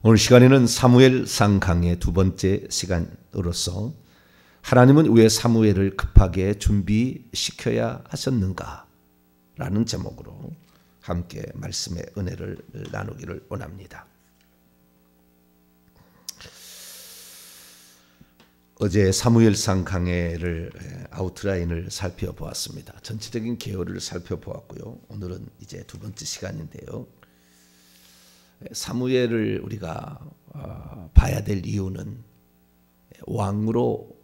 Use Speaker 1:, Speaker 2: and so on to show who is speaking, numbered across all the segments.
Speaker 1: 오늘 시간에는 사무엘상 강의 두 번째 시간으로서 하나님은 왜 사무엘을 급하게 준비시켜야 하셨는가? 라는 제목으로 함께 말씀의 은혜를 나누기를 원합니다. 어제 사무엘상 강해를 아웃라인을 살펴보았습니다. 전체적인 개요를 살펴보았고요. 오늘은 이제 두 번째 시간인데요. 사무엘을 우리가 봐야 될 이유는 왕으로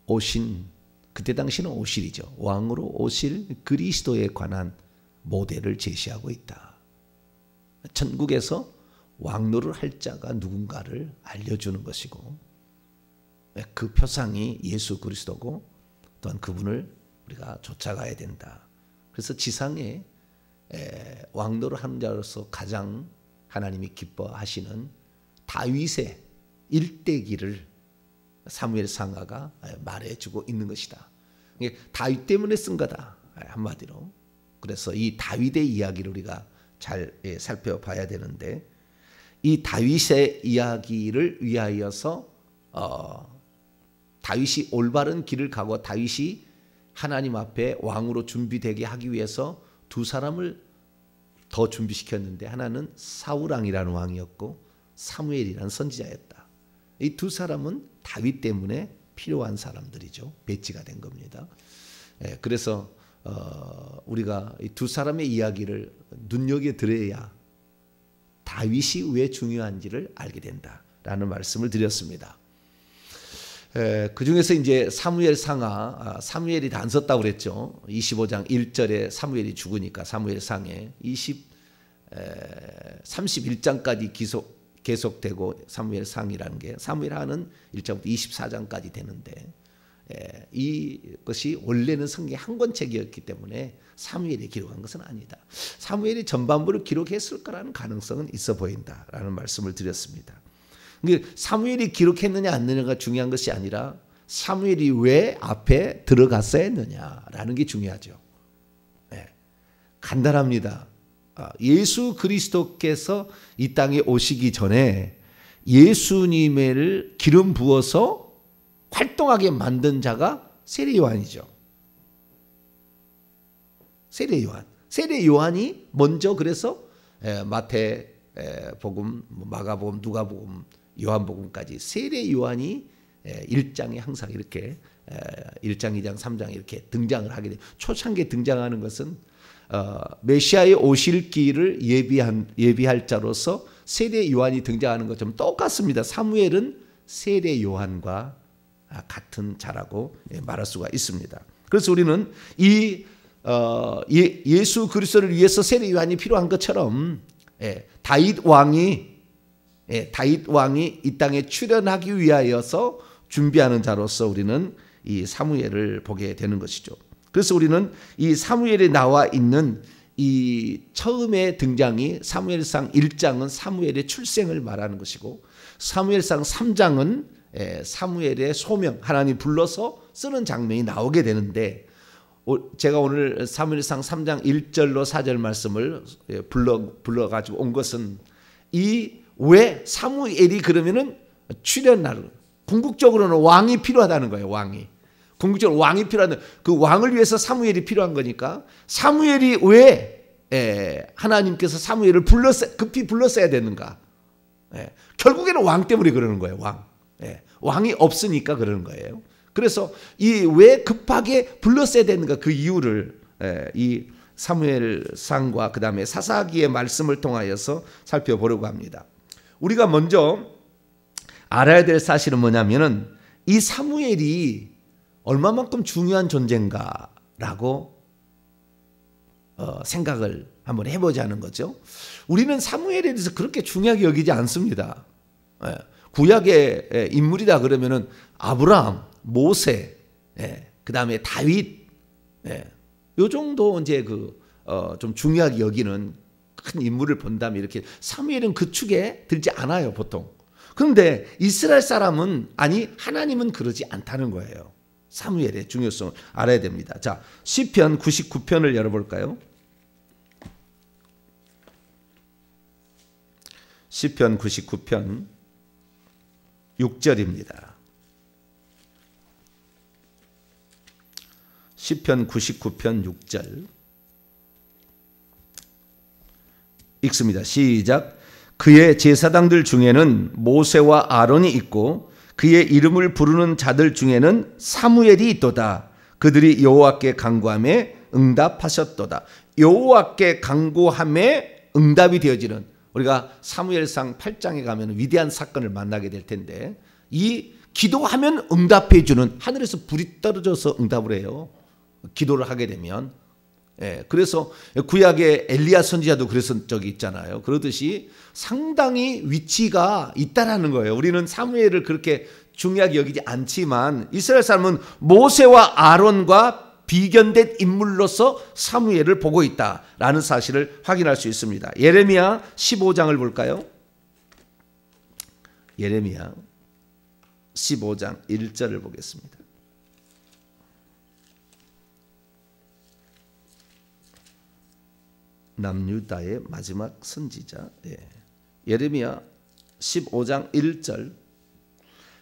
Speaker 1: 오신, 그때 당시는 오실이죠. 왕으로 오실 그리스도에 관한 모델을 제시하고 있다. 천국에서 왕노를 할 자가 누군가를 알려주는 것이고, 그 표상이 예수 그리스도고 또한 그분을 우리가 쫓아가야 된다. 그래서 지상에 왕노를 하는 자로서 가장 하나님이 기뻐하시는 다윗의 일대기를 사무엘 상하가 말해주고 있는 것이다. 이게 다윗 때문에 쓴 거다, 한마디로. 그래서 이 다윗의 이야기를 우리가 잘 살펴봐야 되는데, 이 다윗의 이야기를 위하여서 다윗이 올바른 길을 가고 다윗이 하나님 앞에 왕으로 준비되게 하기 위해서 두 사람을 더 준비시켰는데, 하나는 사울왕이라는 왕이었고 사무엘이라는 선지자였다. 이 두 사람은 다윗 때문에 필요한 사람들이죠. 배치가 된 겁니다. 그래서 우리가 이 두 사람의 이야기를 눈여겨드려야 다윗이 왜 중요한지를 알게 된다라는 말씀을 드렸습니다. 그 중에서 이제 사무엘 상하, 사무엘이 다 안 썼다고 그랬죠. 25장 1절에 사무엘이 죽으니까 사무엘 상에 31장까지 계속되고 사무엘 상이라는 게, 사무엘 하는 1장부터 24장까지 되는데, 이것이 원래는 성경의 한 권책이었기 때문에 사무엘이 기록한 것은 아니다. 사무엘이 전반부를 기록했을 거라는 가능성은 있어 보인다라는 말씀을 드렸습니다. 사무엘이 기록했느냐 안 했느냐가 중요한 것이 아니라 사무엘이 왜 앞에 들어갔어야 했느냐라는 게 중요하죠. 간단합니다. 예수 그리스도께서 이 땅에 오시기 전에 예수님을 기름 부어서 활동하게 만든 자가 세례 요한이죠. 세례 요한. 세례 요한이 먼저, 그래서 마태 복음, 마가복음, 누가복음, 요한복음까지 세례 요한이 1장에 항상 이렇게 1장, 2장, 3장 이렇게 등장을 하게 돼요. 초창기에 등장하는 것은 메시아의 오실 길을 예비할 자로서 세례 요한이 등장하는 것처럼 똑같습니다. 사무엘은 세례 요한과 같은 자라고 말할 수가 있습니다. 그래서 우리는 이 예수 그리스도를 위해서 세례 요한이 필요한 것처럼 다윗 왕이 이 땅에 출현하기 위하여서 준비하는 자로서 우리는 이 사무엘을 보게 되는 것이죠. 그래서 우리는 이 사무엘에 나와 있는 이 처음의 등장이 사무엘상 1장은 사무엘의 출생을 말하는 것이고, 사무엘상 3장은 사무엘의 소명, 하나님 불러서 쓰는 장면이 나오게 되는데, 제가 오늘 사무엘상 3장 1절로 4절 말씀을 불러가지고 온 것은, 왜 사무엘이 그러면은 출현할, 궁극적으로는 왕이 필요하다는 거예요. 궁극적으로 왕이 필요한, 그 왕을 위해서 사무엘이 필요한 거니까, 사무엘이 왜 하나님께서 사무엘을 급히 불렀어야 되는가? 결국에는 왕 때문에 그러는 거예요. 왕이 없으니까 그러는 거예요. 그래서 이 왜 급하게 불렀어야 되는가, 그 이유를 이 사무엘상과 그 다음에 사사기의 말씀을 통하여서 살펴보려고 합니다. 우리가 먼저 알아야 될 사실은 뭐냐면은, 이 사무엘이 얼마만큼 중요한 존재인가라고 생각을 한번 해보자는 거죠. 우리는 사무엘에 대해서 그렇게 중요하게 여기지 않습니다. 구약의 인물이다 그러면은 아브라함, 모세, 그다음에 다윗, 요 정도 이제 좀 중요하게 여기는 큰 인물을 본다면 이렇게 사무엘은 그 축에 들지 않아요, 보통. 그런데 이스라엘 사람은 아니 하나님은 그러지 않다는 거예요. 사무엘의 중요성을 알아야 됩니다. 자, 시편 99편을 열어볼까요? 시편 99편 6절입니다. 시편 99편 6절 읽습니다. 시작. 그의 제사장들 중에는 모세와 아론이 있고 그의 이름을 부르는 자들 중에는 사무엘이 있도다. 그들이 여호와께 간구함에 응답하셨도다. 여호와께 간구함에 응답이 되어지는, 우리가 사무엘상 8장에 가면 위대한 사건을 만나게 될 텐데, 이 기도하면 응답해 주는, 하늘에서 불이 떨어져서 응답을 해요. 기도를 하게 되면. 그래서 구약의 엘리야 선지자도 그랬던 적이 있잖아요. 그러듯이 상당히 위치가 있다라는 거예요. 우리는 사무엘을 그렇게 중요하게 여기지 않지만 이스라엘 사람은 모세와 아론과 비견된 인물로서 사무엘을 보고 있다라는 사실을 확인할 수 있습니다. 예레미야 15장을 볼까요? 예레미야 15장 1절을 보겠습니다. 남유다의 마지막 선지자, 예레미야 15장 1절.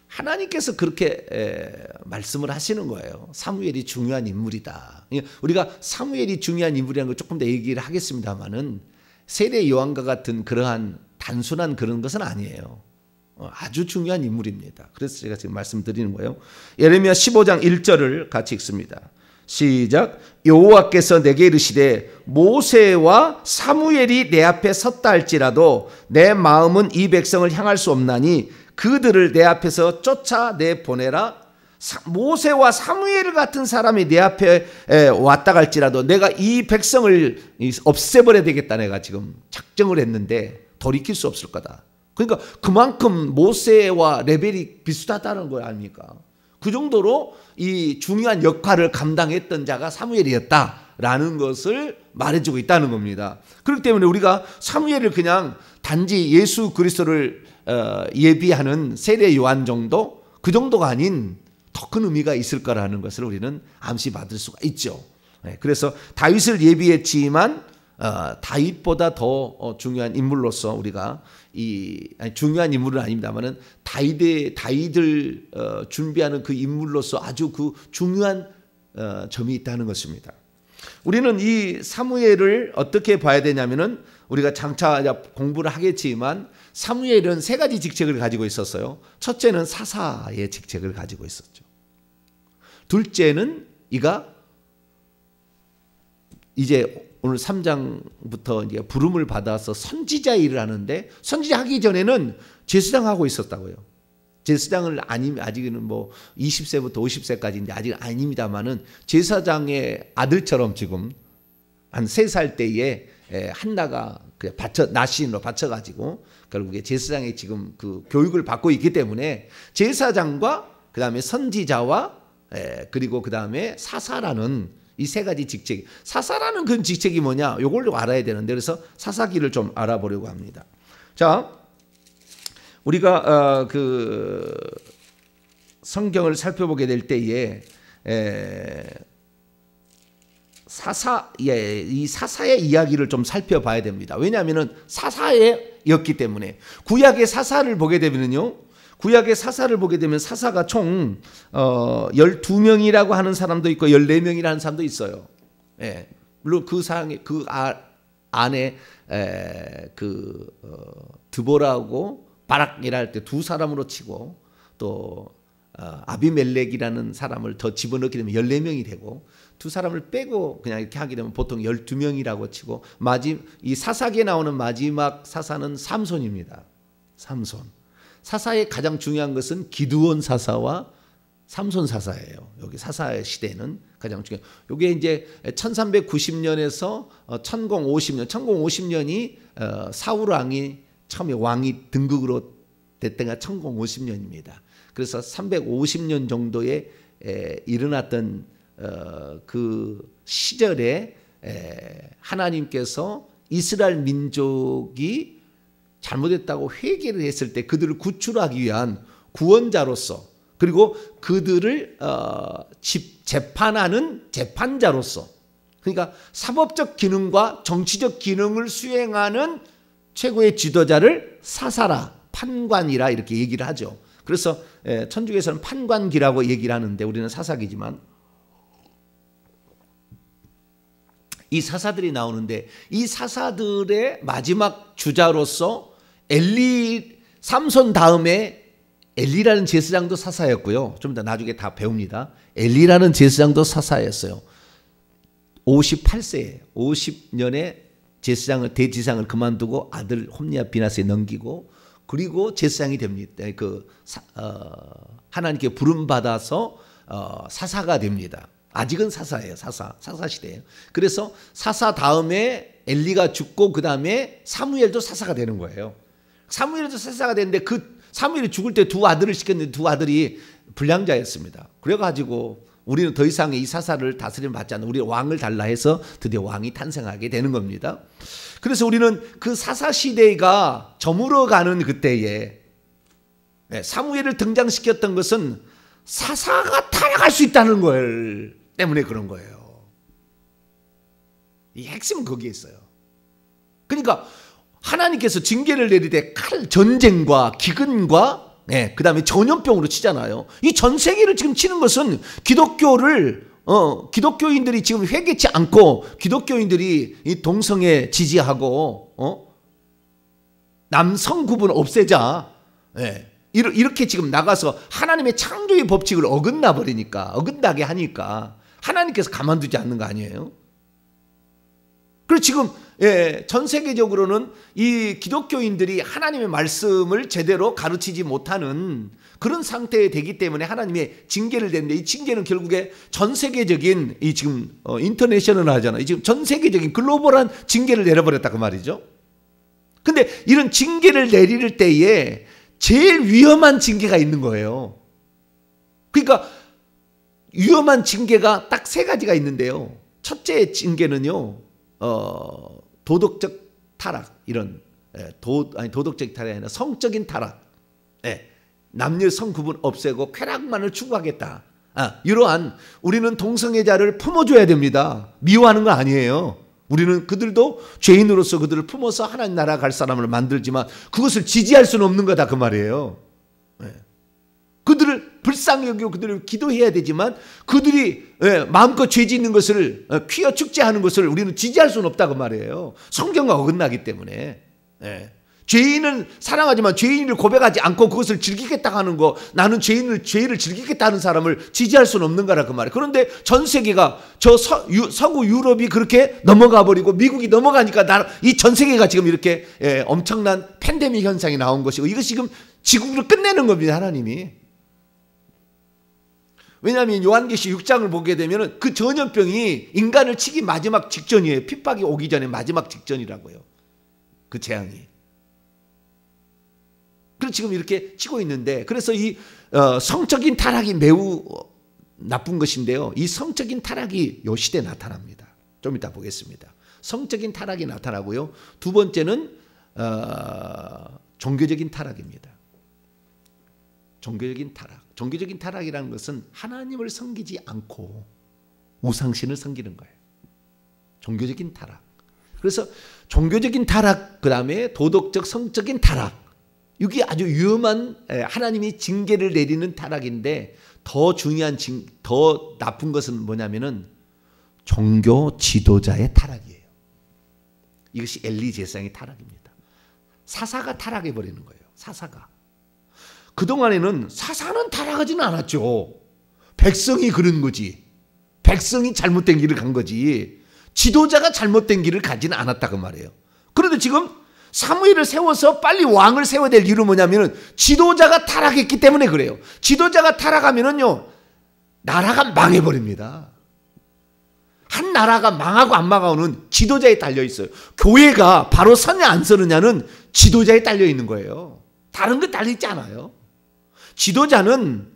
Speaker 1: 하나님께서 그렇게 말씀을 하시는 거예요. 사무엘이 중요한 인물이다. 우리가 사무엘이 중요한 인물이라는 걸 조금 더 얘기를 하겠습니다만은 세례 요한과 같은 그러한 단순한 그런 것은 아니에요. 아주 중요한 인물입니다. 그래서 제가 지금 말씀드리는 거예요. 예레미야 15장 1절을 같이 읽습니다. 시작. 여호와께서 내게 이르시되 모세와 사무엘이 내 앞에 섰다 할지라도 내 마음은 이 백성을 향할 수 없나니 그들을 내 앞에서 쫓아내 보내라. 모세와 사무엘 같은 사람이 내 앞에 왔다 갈지라도 내가 이 백성을 없애버려야 되겠다. 내가 지금 작정을 했는데 돌이킬 수 없을 거다. 그러니까 그만큼 모세와 레벨이 비슷하다는 거 아닙니까? 그 정도로 이 중요한 역할을 감당했던 자가 사무엘이었다라는 것을 말해주고 있다는 겁니다. 그렇기 때문에 우리가 사무엘을 그냥 단지 예수 그리스도를 예비하는 세례 요한 정도, 그 정도가 아닌 더 큰 의미가 있을 거라는 것을 우리는 암시 받을 수가 있죠. 그래서 다윗을 예비했지만 다윗보다 더 중요한 인물로서 우리가 중요한 인물은 아닙니다만은 다윗을 준비하는 그 인물로서 아주 그 중요한 점이 있다는 것입니다. 우리는 이 사무엘을 어떻게 봐야 되냐면은 우리가 장차 공부를 하겠지만 사무엘은 세 가지 직책을 가지고 있었어요. 첫째는 사사의 직책을 가지고 있었죠. 둘째는 이가 이제 오늘 3장부터 이제 부름을 받아서 선지자 일을 하는데, 선지자 하기 전에는 제사장 하고 있었다고요. 제사장을 아직은 뭐 20세부터 50세까지인데 아직 아닙니다만은 제사장의 아들처럼 지금 한 3살 때에 한나가 나시인으로 바쳐가지고 결국에 제사장의 지금 그 교육을 받고 있기 때문에 제사장과 그 다음에 선지자와 그리고 그 다음에 사사라는 이 세 가지 직책, 사사라는 그 직책이 뭐냐, 이걸 알아야 되는데, 그래서 사사기를 좀 알아보려고 합니다. 자, 우리가 그 성경을 살펴보게 될 때에 이 사사의 이야기를 좀 살펴봐야 됩니다. 왜냐하면은 사사였기 때문에. 구약의 사사를 보게 되면요, 구약의 사사를 보게 되면 사사가 총 12명이라고 하는 사람도 있고 14명이라는 하는 사람도 있어요. 물론 그 안에 드보라하고 바락이라 할 때 두 사람으로 치고 또 아비멜렉이라는 사람을 더 집어넣게 되면 14명이 되고, 두 사람을 빼고 그냥 이렇게 하게 되면 보통 12명이라고 치고, 이 사사기에 나오는 마지막 사사는 삼손입니다. 삼손. 사사의 가장 중요한 것은 기드온 사사와 삼손 사사예요. 여기 사사의 시대는 가장 중요한. 이게 이제 1390년에서 1050년, 1050년이 사울 왕이 처음에 왕이 등극으로 됐던 게 1050년입니다. 그래서 350년 정도의 일어났던 그 시절에 하나님께서 이스라엘 민족이 잘못했다고 회개를 했을 때 그들을 구출하기 위한 구원자로서, 그리고 그들을 재판하는 재판자로서, 그러니까 사법적 기능과 정치적 기능을 수행하는 최고의 지도자를 사사라, 판관이라 이렇게 얘기를 하죠. 그래서 천주교에서는 판관기라고 얘기를 하는데 우리는 사사기지만, 이 사사들이 나오는데 이 사사들의 마지막 주자로서 삼손 다음에 엘리라는 제사장도 사사였고요. 좀 더 나중에 다 배웁니다. 엘리라는 제사장도 사사였어요. 58세에 50년에 대제사장을 그만두고 아들 홈리아 비나스에 넘기고, 그리고 제사장이 됩니다. 하나님께 부름 받아서 사사가 됩니다. 아직은 사사예요. 사사 시대예요. 그래서 사사 다음에 엘리가 죽고 그 다음에 사무엘도 사사가 되는 거예요. 사무엘도 사사가 되는데 그 사무엘이 죽을 때 두 아들을 시켰는데 두 아들이 불량자였습니다. 그래가지고 우리는 더 이상 이 사사를 다스림 받지 않는, 우리 왕을 달라 해서 드디어 왕이 탄생하게 되는 겁니다. 그래서 우리는 그 사사 시대가 저물어가는 그때에 사무엘을 등장시켰던 것은 사사가 타락할 수 있다는 걸 때문에 그런 거예요. 이 핵심은 거기에 있어요. 그러니까 하나님께서 징계를 내릴 때 전쟁과 기근과 그 다음에 전염병으로 치잖아요. 이 전 세계를 지금 치는 것은 기독교인들이 지금 회개치 않고, 기독교인들이 이 동성애 지지하고 남성 구분 없애자, 이렇게 지금 나가서 하나님의 창조의 법칙을 어긋나게 하니까 하나님께서 가만두지 않는 거 아니에요? 그리고 지금 전 세계적으로는 이 기독교인들이 하나님의 말씀을 제대로 가르치지 못하는 그런 상태에 되기 때문에 하나님의 징계를 내는데, 이 징계는 결국에 전 세계적인, 이 지금 인터내셔널 하잖아요. 지금 전 세계적인 글로벌한 징계를 내려버렸다 그 말이죠. 근데 이런 징계를 내릴 때에 제일 위험한 징계가 있는 거예요. 그러니까 위험한 징계가 딱 세 가지가 있는데요. 첫째 징계는요, 도덕적 타락, 이런 도덕적 타락이 아니라 성적인 타락, 남녀 성 구분 없애고 쾌락만을 추구하겠다. 이러한, 우리는 동성애자를 품어줘야 됩니다. 미워하는 거 아니에요. 우리는 그들도 죄인으로서 그들을 품어서 하나님 나라 갈 사람을 만들지만 그것을 지지할 수는 없는 거다 그 말이에요. 그들을 불쌍히 여기고 그들을 기도해야 되지만, 그들이 마음껏 죄 짓는 것을 퀴어 축제하는 것을 우리는 지지할 수는 없다 그 말이에요. 성경과 어긋나기 때문에. 죄인은 사랑하지만 죄인을 고백하지 않고 그것을 즐기겠다 하는 거, 나는 죄를 즐기겠다 하는 사람을 지지할 수는 없는 거라 그 말이에요. 그런데 전 세계가, 서구 유럽이 그렇게 넘어가 버리고 미국이 넘어가니까 이 전 세계가 지금 이렇게 엄청난 팬데믹 현상이 나온 것이고, 이것이 지금 지구를 끝내는 겁니다, 하나님이. 왜냐하면 요한계시 6장을 보게 되면 그 전염병이 인간을 치기 마지막 직전이에요. 핍박이 오기 전에 마지막 직전이라고요. 그 재앙이. 그래서 지금 이렇게 치고 있는데, 그래서 이 성적인 타락이 매우 나쁜 것인데요. 이 성적인 타락이 요 시대에 나타납니다. 좀 이따 보겠습니다. 성적인 타락이 나타나고요. 두 번째는 종교적인 타락입니다. 종교적인 타락. 종교적인 타락이라는 것은 하나님을 섬기지 않고 우상신을 섬기는 거예요. 종교적인 타락. 그래서 종교적인 타락, 그 다음에 도덕적 성적인 타락. 이게 아주 위험한, 하나님이 징계를 내리는 타락인데, 더 중요한, 더 나쁜 것은 뭐냐면은 종교 지도자의 타락이에요. 이것이 엘리 제사장의 타락입니다. 사사가 타락해 버리는 거예요. 사사가. 그동안에는 사사는 타락하지는 않았죠. 백성이 그런 거지. 백성이 잘못된 길을 간 거지. 지도자가 잘못된 길을 가지는 않았다 그 말이에요. 그런데 지금 사무엘을 세워서 빨리 왕을 세워야 될 이유는 뭐냐면 지도자가 타락했기 때문에 그래요. 지도자가 타락하면은요, 나라가 망해버립니다. 한 나라가 망하고 안 망하고는 지도자에 달려 있어요. 교회가 바로 서냐 안 서느냐는 지도자에 달려 있는 거예요. 다른 거 달려 있지 않아요. 지도자는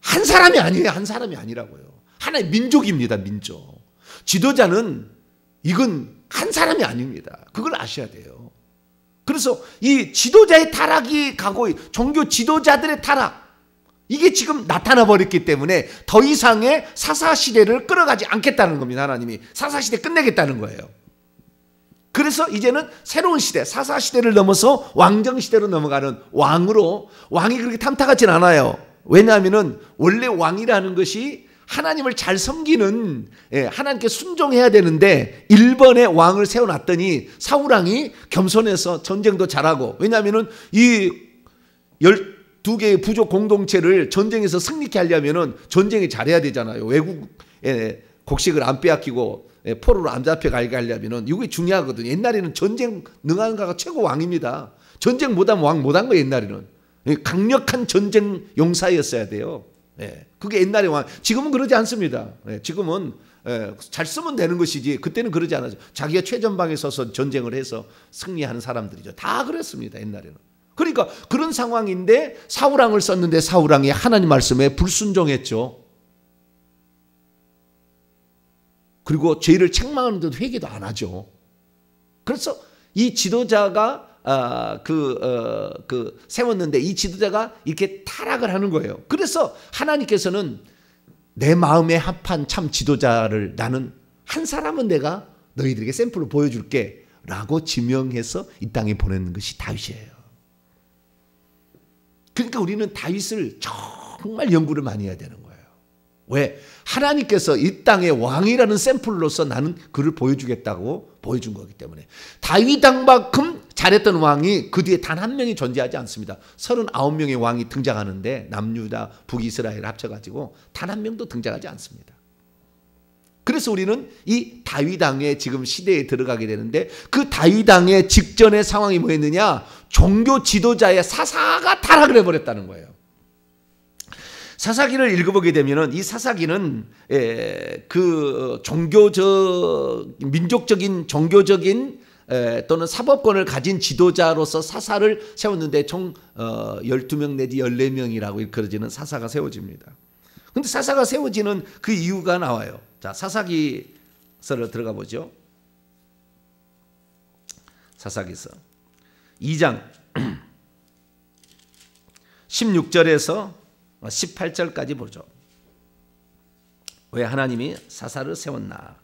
Speaker 1: 한 사람이 아니에요. 한 사람이 아니라고요. 하나의 민족입니다. 민족. 지도자는 이건 한 사람이 아닙니다. 그걸 아셔야 돼요. 그래서 이 지도자의 타락이 가고 종교 지도자들의 타락, 이게 지금 나타나 버렸기 때문에 더 이상의 사사시대를 끌어가지 않겠다는 겁니다. 하나님이 사사시대 끝내겠다는 거예요. 그래서 이제는 새로운 시대, 사사시대를 넘어서 왕정시대로 넘어가는 왕으로, 왕이 그렇게 탐탁하진 않아요. 왜냐하면 원래 왕이라는 것이 하나님을 잘 섬기는, 하나님께 순종해야 되는데 1번의 왕을 세워놨더니 사울왕이 겸손해서 전쟁도 잘하고, 왜냐하면 이 12개의 부족 공동체를 전쟁에서 승리케 하려면 전쟁이 잘해야 되잖아요. 외국에 곡식을 안 빼앗기고 포로로 안 잡혀가게 하려면 이게 중요하거든요. 옛날에는 전쟁 능한 가가 최고 왕입니다. 전쟁 못하면 왕 못한 거예요. 옛날에는 강력한 전쟁 용사였어야 돼요. 그게 옛날의 왕. 지금은 그러지 않습니다. 지금은 잘 쓰면 되는 것이지 그때는 그러지 않았죠. 자기가 최전방에 서서 전쟁을 해서 승리하는 사람들이죠. 다 그랬습니다. 옛날에는. 그러니까 그런 상황인데 사울왕을 썼는데 사울왕이 하나님 말씀에 불순종했죠. 그리고 죄를 책망하는데도 회개도 안 하죠. 그래서 이 지도자가 세웠는데 이 지도자가 이렇게 타락을 하는 거예요. 그래서 하나님께서는 내 마음에 합한 참 지도자를 나는 한 사람은 내가 너희들에게 샘플로 보여줄게 라고 지명해서 이 땅에 보내는 것이 다윗이에요. 그러니까 우리는 다윗을 정말 연구를 많이 해야 되는 거예요. 왜? 하나님께서 이 땅의 왕이라는 샘플로서 나는 그를 보여주겠다고 보여준 거기 때문에. 다윗왕만큼 잘했던 왕이 그 뒤에 단 한 명이 존재하지 않습니다. 39명의 왕이 등장하는데 남유다 북이스라엘 합쳐가지고 단 한 명도 등장하지 않습니다. 그래서 우리는 이 다윗왕의 지금 시대에 들어가게 되는데 그 다윗왕의 직전의 상황이 뭐였느냐? 종교 지도자의 사사가 타락을 해버렸다는 거예요. 사사기를 읽어보게 되면은 이 사사기는 그 민족적인 종교적인 또는 사법권을 가진 지도자로서 사사를 세웠는데 총 12명 내지 14명이라고 일컬어지는 사사가 세워집니다. 그런데 사사가 세워지는 그 이유가 나와요. 자, 사사기서를 들어가 보죠. 사사기서 2장 16절에서 18절까지 보죠. 왜 하나님이 사사를 세웠나?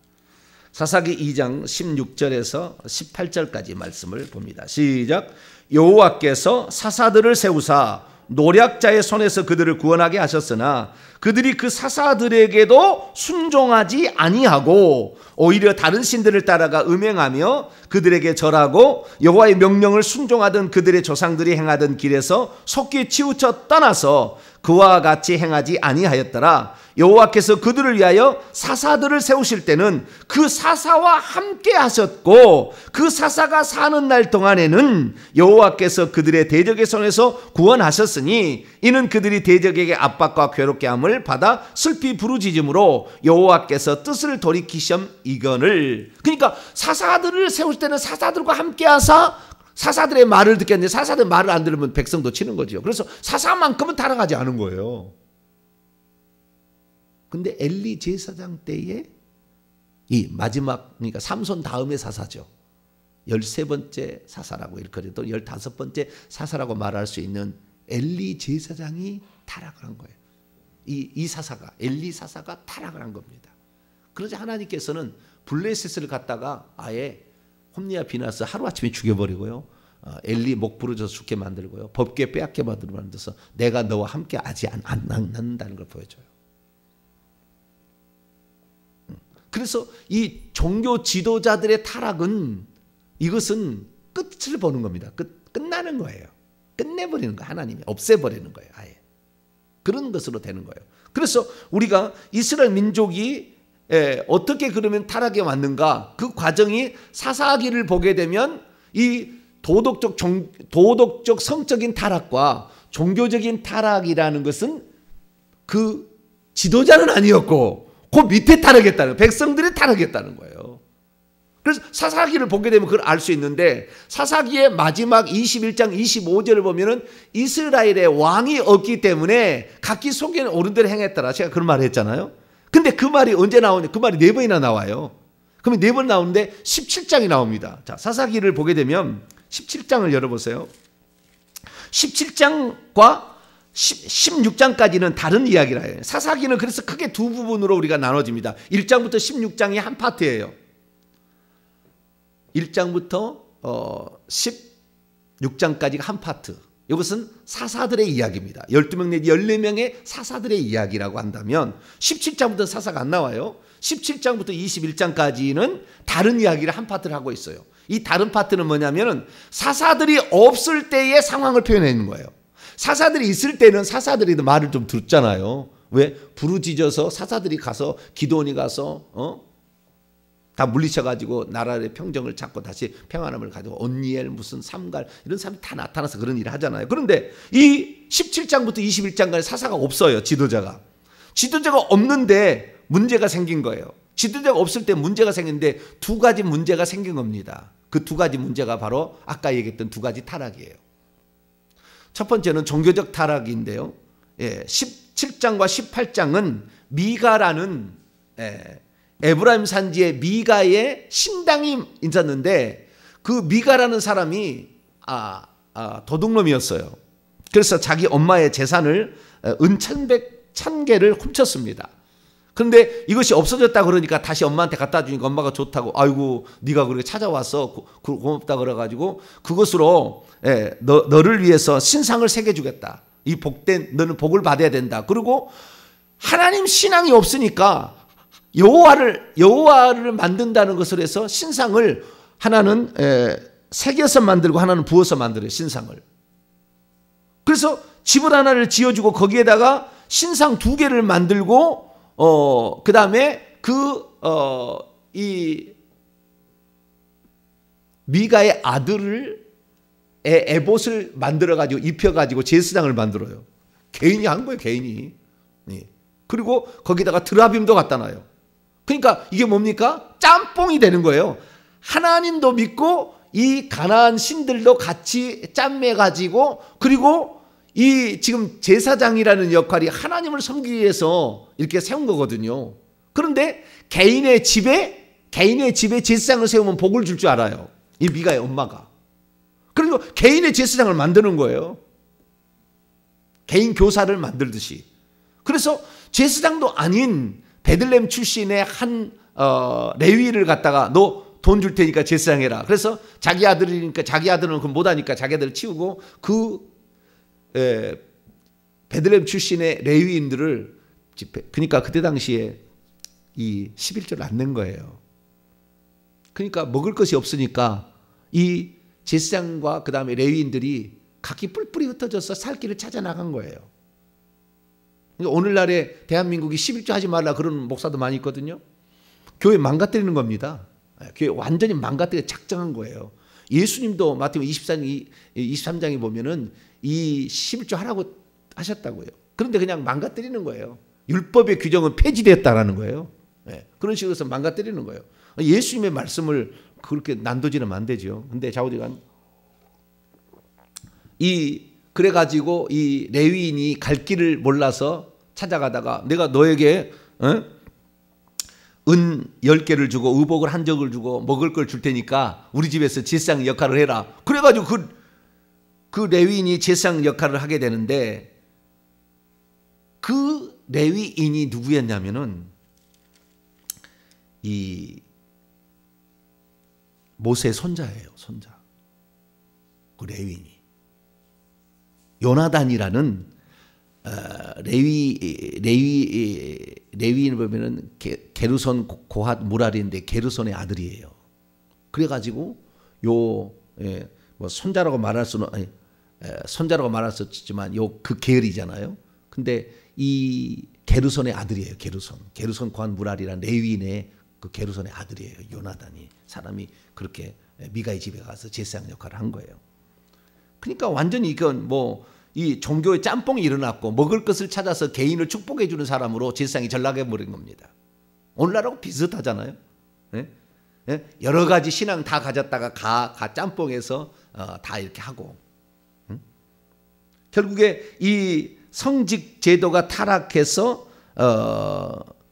Speaker 1: 사사기 2장 16절에서 18절까지 말씀을 봅니다. 시작. 여호와께서 사사들을 세우사 노략자의 손에서 그들을 구원하게 하셨으나 그들이 그 사사들에게도 순종하지 아니하고 오히려 다른 신들을 따라가 음행하며 그들에게 절하고 여호와의 명령을 순종하던 그들의 조상들이 행하던 길에서 속기 치우쳐 떠나서 그와 같이 행하지 아니하였더라. 여호와께서 그들을 위하여 사사들을 세우실 때는 그 사사와 함께 하셨고 그 사사가 사는 날 동안에는 여호와께서 그들의 대적의 손에서 구원하셨으니 이는 그들이 대적에게 압박과 괴롭게 함을 받아 슬피 부르짖음으로 여호와께서 뜻을 돌이키심이거늘. 그러니까 사사들을 세울 때는 사사들과 함께 하사 사사들의 말을 듣겠는데 사사들 말을 안 들으면 백성도 치는 거죠. 그래서 사사만큼은 타락하지 않은 거예요. 근데 엘리 제사장 때에 이 마지막, 그러니까 삼손 다음의 사사죠. 13번째 사사라고 일컬어요. 또 15번째 사사라고 말할 수 있는 엘리 제사장이 타락을 한 거예요. 이 사사가, 엘리 사사가 타락을 한 겁니다. 그러자 하나님께서는 블레셋을 갖다가 아예 홈리와 비나스 하루아침에 죽여버리고요. 엘리 목 부러져서 죽게 만들고요. 법궤 빼앗게 만들어서 내가 너와 함께 하지 않는다는 걸 보여줘요. 그래서 이 종교 지도자들의 타락은 이것은 끝을 보는 겁니다. 끝나는 거예요. 끝내버리는 거예요. 하나님이 없애버리는 거예요. 아예. 그런 것으로 되는 거예요. 그래서 우리가 이스라엘 민족이 어떻게 그러면 타락에 왔는가? 그 과정이 사사기를 보게 되면 이 도덕적 성적인 타락과 종교적인 타락이라는 것은 그 지도자는 아니었고 그 밑에 타락했다는, 백성들이 타락했다는 거예요. 그래서 사사기를 보게 되면 그걸 알 수 있는데 사사기의 마지막 21장 25절을 보면은 이스라엘의 왕이 없기 때문에 각기 속에는 옳은 대로 행했더라. 제가 그런 말을 했잖아요. 근데 그 말이 언제 나오냐? 그 말이 4번이나 나와요. 그러면 4번 나오는데 17장이 나옵니다. 자, 사사기를 보게 되면 17장을 열어보세요. 17장과 16장까지는 다른 이야기라 해요. 사사기는 그래서 크게 두 부분으로 우리가 나눠집니다. 1장부터 16장이 한 파트예요. 1장부터 16장까지가 한 파트. 이것은 사사들의 이야기입니다. 12명 내지 14명의 사사들의 이야기라고 한다면 17장부터 사사가 안 나와요. 17장부터 21장까지는 다른 이야기를 한 파트를 하고 있어요. 이 다른 파트는 뭐냐면 사사들이 없을 때의 상황을 표현해 있는 거예요. 사사들이 있을 때는 사사들이 말을 좀 듣잖아요. 왜? 부르짖어서 사사들이 가서 기드온이 가서 다 물리쳐가지고 나라의 평정을 잡고 다시 평안함을 가지고 온니엘 무슨 삼갈 이런 사람이 다 나타나서 그런 일을 하잖아요. 그런데 이 17장부터 21장까지 사사가 없어요. 지도자가 없는데 문제가 생긴 거예요. 지도자가 없을 때 문제가 생겼는데 두 가지 문제가 생긴 겁니다. 그 두 가지 문제가 바로 아까 얘기했던 두 가지 타락이에요. 첫 번째는 종교적 타락인데요. 17장과 18장은 미가라는 에브라임 산지에 미가의 신당이 있었는데 그 미가라는 사람이 도둑놈이었어요. 그래서 자기 엄마의 재산을 은 1,100개를 훔쳤습니다. 그런데 이것이 없어졌다 그러니까 다시 엄마한테 갖다 주니까 엄마가 좋다고 아이고 네가 그렇게 찾아와서 고맙다 그래가지고 그것으로 너를 위해서 신상을 새겨주겠다. 이 복된 너는 복을 받아야 된다. 그리고 하나님 신앙이 없으니까 여호와를 만든다는 것을 해서 신상을 하나는 새겨서 만들고 하나는 부어서 만들어요. 신상을. 그래서 집을 하나를 지어주고 거기에다가 신상 2개를 만들고 그 다음에 이 미가의 아들을 에봇을 만들어가지고 입혀가지고 제사장을 만들어요. 개인이 한 거예요. 개인이. 그리고 거기다가 드라빔도 갖다 놔요. 그러니까 이게 뭡니까? 짬뽕이 되는 거예요. 하나님도 믿고 이 가나안 신들도 같이 짬매가지고 그리고 이 지금 제사장이라는 역할이 하나님을 섬기기 위해서 이렇게 세운 거거든요. 그런데 개인의 집에 제사장을 세우면 복을 줄 줄 알아요. 이 미가의 엄마가. 그리고 개인의 제사장을 만드는 거예요. 개인 교사를 만들듯이. 그래서 제사장도 아닌 베들레헴 출신의 한 레위를 갖다가 너 돈 줄 테니까 제사장 해라. 그래서 자기 아들이니까 자기 아들은 그걸 못하니까 자기 아들을 치우고 베들레헴 출신의 레위인들을 그러니까 그때 당시에 이 11조를 안 낸 거예요. 그러니까 먹을 것이 없으니까 이 제사장과 그 다음에 레위인들이 각기 뿔뿔이 흩어져서 살 길을 찾아 나간 거예요. 오늘날에 대한민국이 11조 하지 말라 그러는 목사도 많이 있거든요. 교회 망가뜨리는 겁니다. 교회 완전히 망가뜨려 작정한 거예요. 예수님도 마태복음 23장에 보면은 이 11조 하라고 하셨다고요. 그런데 그냥 망가뜨리는 거예요. 율법의 규정은 폐지됐다라는 거예요. 그런 식으로 해서 망가뜨리는 거예요. 예수님의 말씀을 그렇게 난도질하면 안 되죠. 근데 좌우지간 그래가지고 이 레위인이 갈 길을 몰라서 찾아가다가 내가 너에게 은 10개를 주고 의복을 한 적을 주고 먹을 걸 줄 테니까 우리 집에서 제사장 역할을 해라. 그래가지고 그 레위인이 제사장 역할을 하게 되는데 그 레위인이 누구였냐면은 이 모세의 손자예요. 손자. 그 레위인이. 요나단이라는 레위인을 보면은 게르손 고핫 무라리인데 게르손의 아들이에요. 그래가지고 뭐 손자라고 말할 수는 손자라고 말할 수 있지만 그 계열이잖아요. 근데 이 게르손의 아들이에요. 게르손 고핫 무라리라는 레위인의 그 게르손의 아들이에요. 요나단이 사람이 그렇게 미가의 집에 가서 제사장 역할을 한 거예요. 그러니까 완전히 이건 이 종교의 짬뽕이 일어났고 먹을 것을 찾아서 개인을 축복해 주는 사람으로 제사장이 전락해 버린 겁니다. 오늘날하고 비슷하잖아요. 네? 예? 여러 가지 신앙 다 가졌다가 가 짬뽕해서 다 이렇게 하고 결국에 이 성직 제도가 타락해서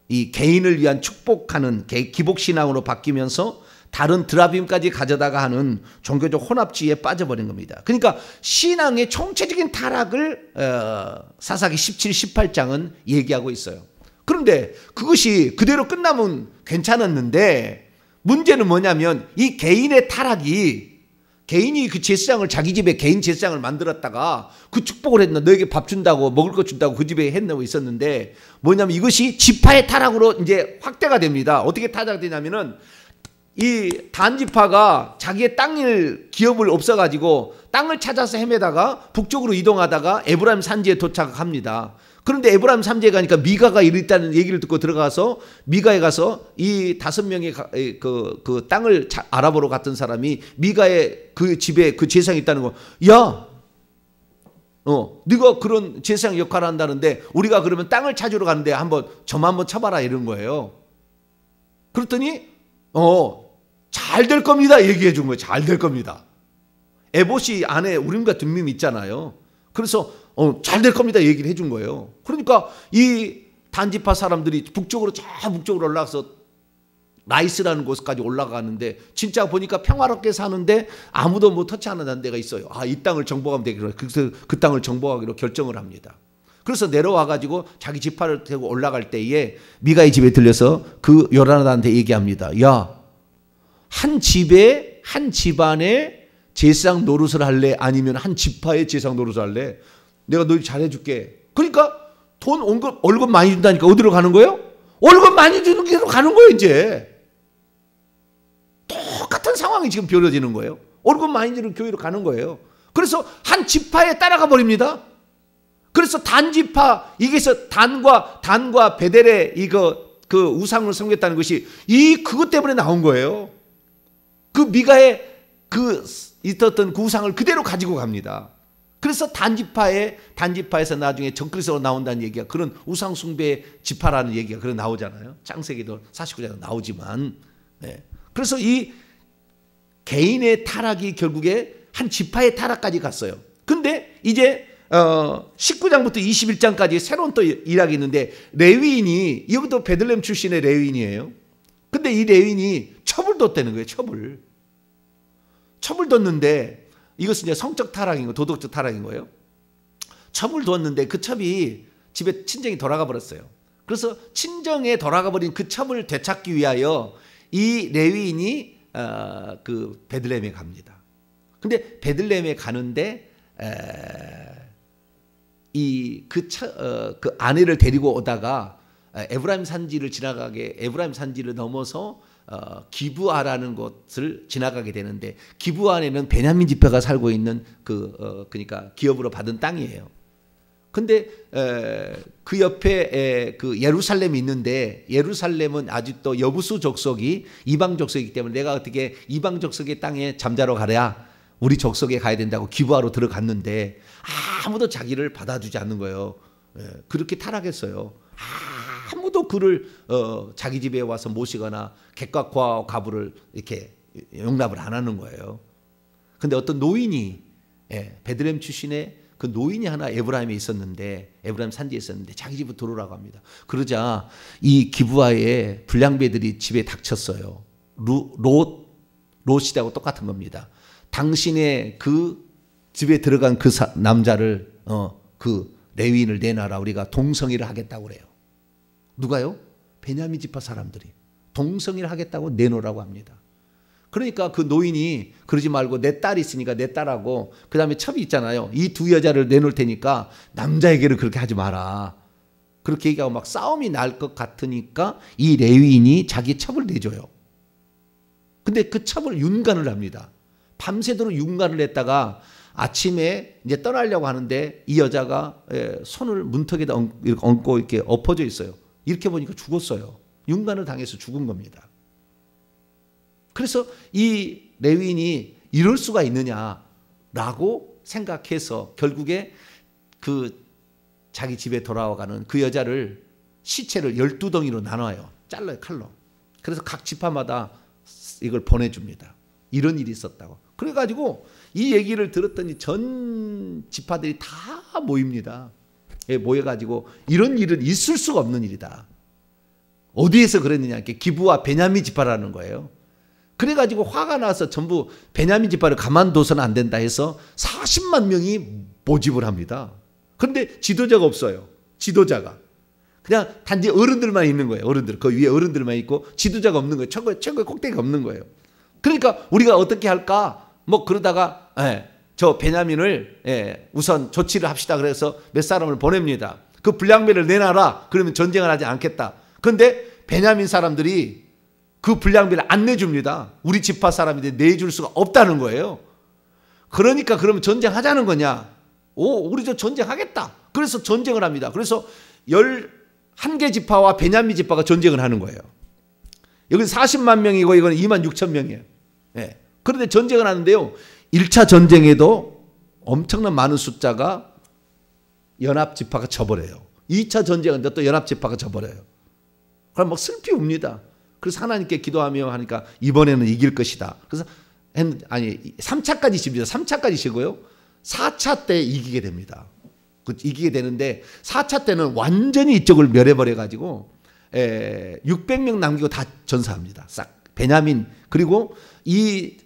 Speaker 1: 이 개인을 위한 축복하는 기복 신앙으로 바뀌면서 다른 드라빔까지 가져다가 하는 종교적 혼합주의에 빠져버린 겁니다. 그러니까 신앙의 총체적인 타락을 사사기 17, 18장은 얘기하고 있어요. 그런데 그것이 그대로 끝나면 괜찮았는데 문제는 뭐냐면 이 개인의 타락이 개인이 그 제사장을 자기 집에 개인 제사장을 만들었다가 그 축복을 했나 너에게 밥 준다고 먹을 것 준다고 그 집에 했나고 있었는데 뭐냐면 이것이 지파의 타락으로 이제 확대가 됩니다. 어떻게 타락되냐면은 이 단지파가 자기의 땅일 기업을 없어가지고 땅을 찾아서 헤매다가 북쪽으로 이동하다가 에브라임 산지에 도착합니다. 그런데 에브라임 산지에 가니까 미가가 있다는 얘기를 듣고 들어가서 미가에 가서 이 5명의 그 땅을 알아보러 갔던 사람이 미가의 그 집에 그 제사장이 있다는 거. 야, 네가 그런 제사장 역할을 한다는데 우리가 그러면 땅을 찾으러 가는데 한번 점 한번 쳐봐라 이런 거예요. 그랬더니 잘 될 겁니다. 얘기해 준 거예요. 잘 될 겁니다. 에봇이 안에 우림과 둠밈이 있잖아요. 그래서 잘 될 겁니다. 얘기를 해준 거예요. 그러니까 이 단지파 사람들이 북쪽으로 올라가서 라이스라는 곳까지 올라가는데 진짜 보니까 평화롭게 사는데 아무도 뭐 터치하는 데가 있어요. 이 땅을 정복하면 되겠구나. 그래서 그 땅을 정복하기로 결정을 합니다. 그래서 내려와가지고 자기 지파를 태우고 올라갈 때에 미가의 집에 들려서 그 요나단한테 얘기합니다. 야, 한 집안에 제사장 노릇을 할래? 아니면 한 지파의 제사장 노릇을 할래? 내가 너 잘해줄게. 그러니까 돈 월급 많이 준다니까 어디로 가는 거예요? 월급 많이 주는 데로 가는 거예요. 이제 똑같은 상황이 지금 벌어지는 거예요. 월급 많이 주는 교회로 가는 거예요. 그래서 한 지파에 따라가 버립니다. 그래서 단지파 이게서 단과 베델의 그 우상을 섬겼다는 것이 그것 때문에 나온 거예요. 그 미가의 있었던 그 우상을 그대로 가지고 갑니다. 그래서 단지파에서 나중에 정그리스도로 나온다는 얘기가 그런 우상 숭배 지파라는 얘기가 그런 나오잖아요. 창세기도 49장에 나오지만. 네. 그래서 이 개인의 타락이 결국에 한 지파의 타락까지 갔어요. 근데 이제 19장부터 21장까지 새로운 또 일학이 있는데 레위인이 이것도 베들레헴 출신의 레위인이에요. 근데 이 레위인이 첩을 뒀다는 거예요. 첩을 뒀는데 이것은 이제 성적 타락인 거예요. 도덕적 타락인 거예요. 첩을 뒀는데 그 첩이 집에 친정이 돌아가 버렸어요. 그래서 친정에 돌아가 버린 그 첩을 되찾기 위하여 이 레위인이 그 베들레헴에 갑니다. 근데 베들레헴에 가는데 그 아내를 데리고 오다가 에브라임 산지를 넘어서 기브아라는 곳을 지나가게 되는데 기브아에는 베냐민 지파가 살고 있는 그러니까 기업으로 받은 땅이에요. 근데 그 옆에 그 예루살렘이 있는데 예루살렘은 아직도 여부수 족속이 이방 족속이기 때문에 내가 어떻게 이방 족속의 땅에 잠자러 가랴? 우리 족속에 가야 된다고 기브아로 들어갔는데 아무도 자기를 받아주지 않는 거예요. 그렇게 타락했어요. 아무도 그를 자기 집에 와서 모시거나 객과와 가부를 이렇게 용납을 안 하는 거예요. 근데 어떤 노인이 베들레헴 출신의 그 노인이 하나 에브라임에 있었는데 에브라임 산지에 있었는데 자기 집으로 들어오라고 합니다. 그러자 이 기브아의 불량배들이 집에 닥쳤어요. 롯이라고 똑같은 겁니다. 당신의 그 집에 들어간 그 남자를 그 레위인을 내놔라. 우리가 동성애를 하겠다고 그래요. 누가요? 베냐민 지파 사람들이 동성애를 하겠다고 내놓으라고 합니다. 그러니까 그 노인이 그러지 말고 내 딸이 있으니까 내 딸하고 그 다음에 첩이 있잖아요. 이 두 여자를 내놓을 테니까 남자에게를 그렇게 하지 마라. 그렇게 얘기하고 막 싸움이 날 것 같으니까 이 레위인이 자기 첩을 내줘요. 근데 그 첩을 윤관을 합니다. 밤새도록 윤관을 했다가 아침에 이제 떠나려고 하는데 이 여자가 손을 문턱에다 얹고 이렇게 엎어져 있어요. 이렇게 보니까 죽었어요. 윤관을 당해서 죽은 겁니다. 그래서 이 레위인이 이럴 수가 있느냐라고 생각해서 결국에 그 자기 집에 돌아와가는 그 여자를 시체를 12덩이로 나눠요. 잘라요, 칼로. 그래서 각 지파마다 이걸 보내줍니다. 이런 일이 있었다고. 그래가지고 이 얘기를 들었더니 전 지파들이 다 모입니다. 모여가지고 이런 일은 있을 수가 없는 일이다. 어디에서 그랬느냐? 기브와 베냐민 지파라는 거예요. 그래가지고 화가 나서 전부 베냐민 지파를 가만둬서는 안 된다 해서 40만 명이 모집을 합니다. 그런데 지도자가 없어요. 지도자가. 그냥 단지 어른들만 있는 거예요. 어른들. 그 위에 어른들만 있고 지도자가 없는 거예요. 최고의 꼭대기가 없는 거예요. 그러니까 우리가 어떻게 할까? 뭐 그러다가 저 베냐민을 우선 조치를 합시다. 그래서 몇 사람을 보냅니다. 그 분량배를 내놔라. 그러면 전쟁을 하지 않겠다. 그런데 베냐민 사람들이 그 분량배를 안 내줍니다. 우리 지파 사람인데 내줄 수가 없다는 거예요. 그러니까 그러면 전쟁하자는 거냐? 우리 저 전쟁하겠다. 그래서 전쟁을 합니다. 그래서 11개 지파와 베냐민 지파가 전쟁을 하는 거예요. 여기 40만 명이고 이건 2만 6천 명이에요. 그런데 전쟁을 하는데요. 1차 전쟁에도 엄청난 많은 숫자가 연합지파가 져버려요. 2차 전쟁인데 또 연합지파가 져버려요. 그럼 막 슬피 웁니다. 그래서 하나님께 기도하며 하니까 이번에는 이길 것이다. 그래서 3차까지 집니다. 3차까지 지고요. 4차 때 이기게 됩니다. 이기게 되는데 4차 때는 완전히 이쪽을 멸해버려가지고 600명 남기고 다 전사합니다. 싹. 베냐민 그리고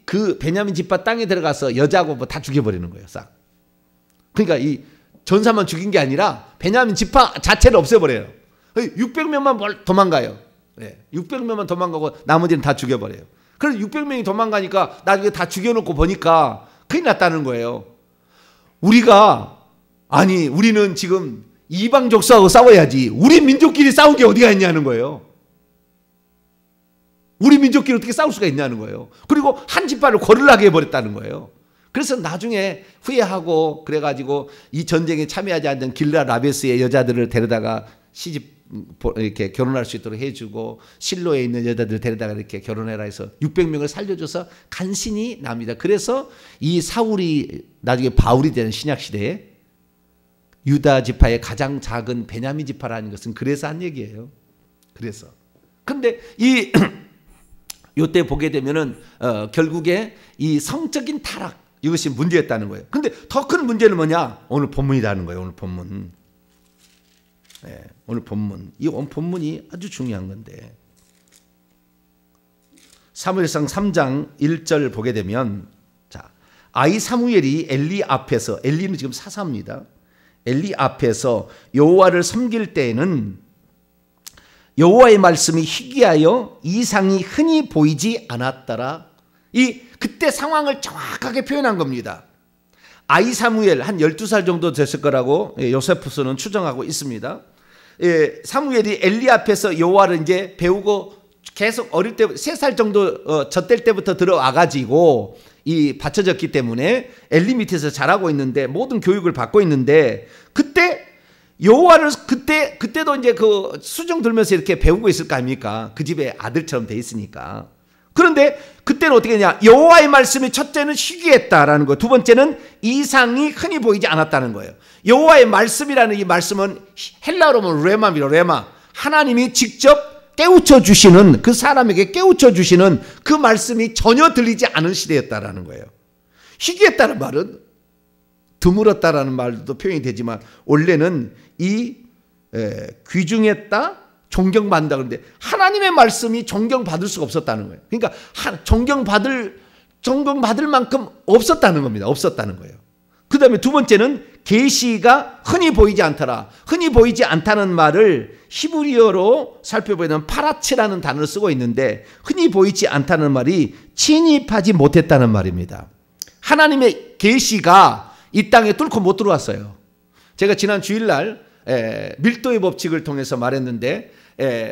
Speaker 1: 그 베냐민 지파 땅에 들어가서 여자하고 뭐 다 죽여버리는 거예요. 싹. 그러니까 이 전사만 죽인 게 아니라 베냐민 지파 자체를 없애버려요. 600명만 도망가요. 600명만 도망가고 나머지는 다 죽여버려요. 그래서 600명이 도망가니까 나중에 다 죽여놓고 보니까 큰일 났다는 거예요. 우리는 지금 이방 족속하고 싸워야지. 우리 민족끼리 싸운 게 어디가 있냐는 거예요. 우리 민족끼리 어떻게 싸울 수가 있냐는 거예요. 그리고 한 지파를 고르게 해버렸다는 거예요. 그래서 나중에 후회하고 그래가지고 이 전쟁에 참여하지 않던 길라 라베스의 여자들을 데려다가 시집 이렇게 결혼할 수 있도록 해주고 실로에 있는 여자들을 데려다가 이렇게 결혼해라 해서 600명을 살려줘서 간신히 납니다. 그래서 이 사울이 나중에 바울이 되는 신약 시대에 유다 지파의 가장 작은 베냐민 지파라는 것은 그래서 한 얘기예요. 그래서. 근데 요때 보게 되면은 결국에 이 성적인 타락 이것이 문제였다는 거예요. 근데 더 큰 문제는 뭐냐? 오늘 본문이라는 거예요. 오늘 본문. 오늘 본문. 이 본문이 아주 중요한 건데. 사무엘상 3장 1절 보게 되면 자, 아이 사무엘이 엘리 앞에서 엘리는 지금 사사입니다. 엘리 앞에서 여호와를 섬길 때에는 여호와의 말씀이 희귀하여 이상이 흔히 보이지 않았더라. 그때 상황을 정확하게 표현한 겁니다. 아이 사무엘 한 12살 정도 됐을 거라고 요세푸스는 추정하고 있습니다. 사무엘이 엘리 앞에서 여호와를 이제 배우고 계속 어릴 때 3살 정도 젖될 때부터 들어와 가지고 받쳐졌기 때문에 엘리 밑에서 자라고 있는데 모든 교육을 받고 있는데 그때 여호와를 그때도 이제 그 수정 들면서 이렇게 배우고 있을 거 아닙니까? 그 집에 아들처럼 돼 있으니까. 그런데 그때는 어떻게 했냐? 여호와의 말씀이 첫째는 희귀했다라는 거예요. 두 번째는 이상이 흔히 보이지 않았다는 거예요. 여호와의 말씀이라는 이 말씀은 헬라어로 보면 레마입니다. 레마. 하나님이 직접 깨우쳐 주시는 그 사람에게 깨우쳐 주시는 그 말씀이 전혀 들리지 않은 시대였다라는 거예요. 희귀했다는 말은 드물었다라는 말도 표현이 되지만 원래는 귀중했다, 존경받는다 그러는데 하나님의 말씀이 존경받을 수가 없었다는 거예요. 그러니까 존경받을 만큼 없었다는 겁니다. 없었다는 거예요. 그 다음에 두 번째는 계시가 흔히 보이지 않더라. 흔히 보이지 않다는 말을 히브리어로 살펴보면 파라치라는 단어를 쓰고 있는데 흔히 보이지 않다는 말이 침입하지 못했다는 말입니다. 하나님의 계시가 이 땅에 뚫고 못 들어왔어요. 제가 지난 주일날 밀도의 법칙을 통해서 말했는데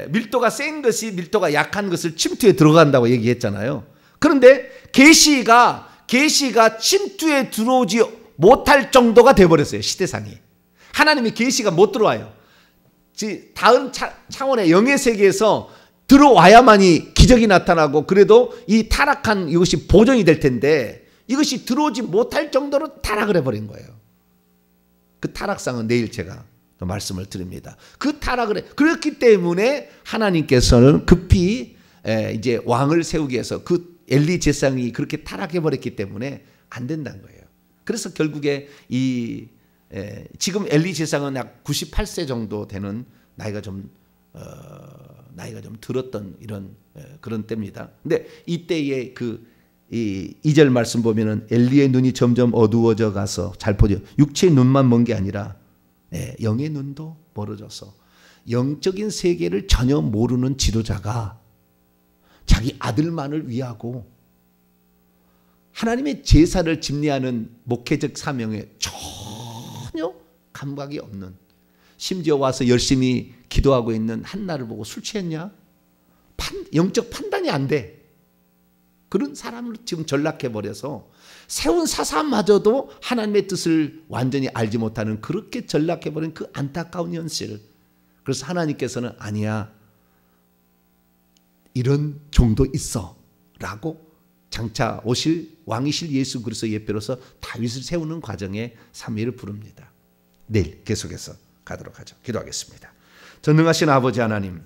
Speaker 1: 밀도가 센 것이 밀도가 약한 것을 침투에 들어간다고 얘기했잖아요. 그런데 계시가 침투에 들어오지 못할 정도가 돼버렸어요. 시대상이. 하나님의 계시가 못 들어와요. 다음 차원의 영의 세계에서 들어와야만이 기적이 나타나고 그래도 이 타락한 이것이 보존이 될 텐데 이것이 들어오지 못할 정도로 타락을 해버린 거예요. 그 타락상은 내일 제가 또 말씀을 드립니다. 그 타락을 그렇기 때문에 하나님께서는 급히 이제 왕을 세우기 위해서 그 엘리 제사장이 그렇게 타락해 버렸기 때문에 안 된다는 거예요. 그래서 결국에 지금 엘리 제사장은 약 98세 정도 되는 나이가 좀 들었던 이런 그런 때입니다. 근데 이때의 그 2절 말씀 보면은 엘리의 눈이 점점 어두워져 가서 잘 보죠. 육체의 눈만 먼 게 아니라 영의 눈도 멀어져서 영적인 세계를 전혀 모르는 지도자가 자기 아들만을 위하고 하나님의 제사를 집례하는 목회적 사명에 전혀 감각이 없는, 심지어 와서 열심히 기도하고 있는 한나를 보고 술 취했냐? 영적 판단이 안 돼. 그런 사람을 지금 전락해버려서 세운 사사마저도 하나님의 뜻을 완전히 알지 못하는, 그렇게 전락해버린 그 안타까운 현실. 그래서 하나님께서는 아니야, 이런 종도 있어 라고 장차 오실 왕이실 예수 그리스도 예표로서 다윗을 세우는 과정에 사무엘을 부릅니다. 내일 계속해서 가도록 하죠. 기도하겠습니다. 전능하신 아버지 하나님,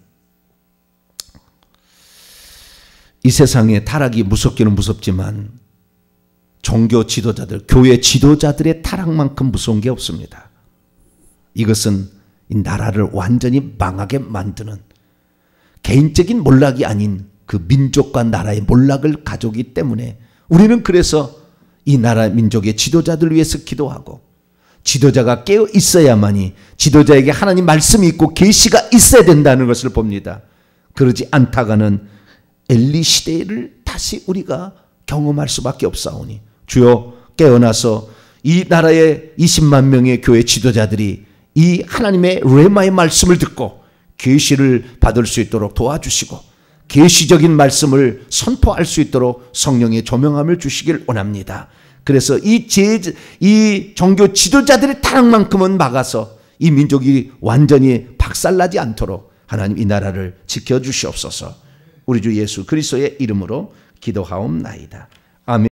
Speaker 1: 이 세상에 타락이 무섭기는 무섭지만 종교 지도자들, 교회 지도자들의 타락만큼 무서운 게 없습니다. 이것은 이 나라를 완전히 망하게 만드는, 개인적인 몰락이 아닌 그 민족과 나라의 몰락을 가져오기 때문에 우리는 그래서 이 나라 민족의 지도자들을 위해서 기도하고, 지도자가 깨어 있어야만이 지도자에게 하나님 말씀이 있고 계시가 있어야 된다는 것을 봅니다. 그러지 않다가는 엘리 시대를 다시 우리가 경험할 수밖에 없사오니 주여 깨어나서 이 나라의 20만 명의 교회 지도자들이 이 하나님의 레마의 말씀을 듣고 계시를 받을 수 있도록 도와주시고, 계시적인 말씀을 선포할 수 있도록 성령의 조명함을 주시길 원합니다. 그래서 이 종교 지도자들의 타락만큼은 막아서 이 민족이 완전히 박살나지 않도록 하나님 이 나라를 지켜주시옵소서. 우리 주 예수 그리스도의 이름으로 기도하옵나이다. 아멘.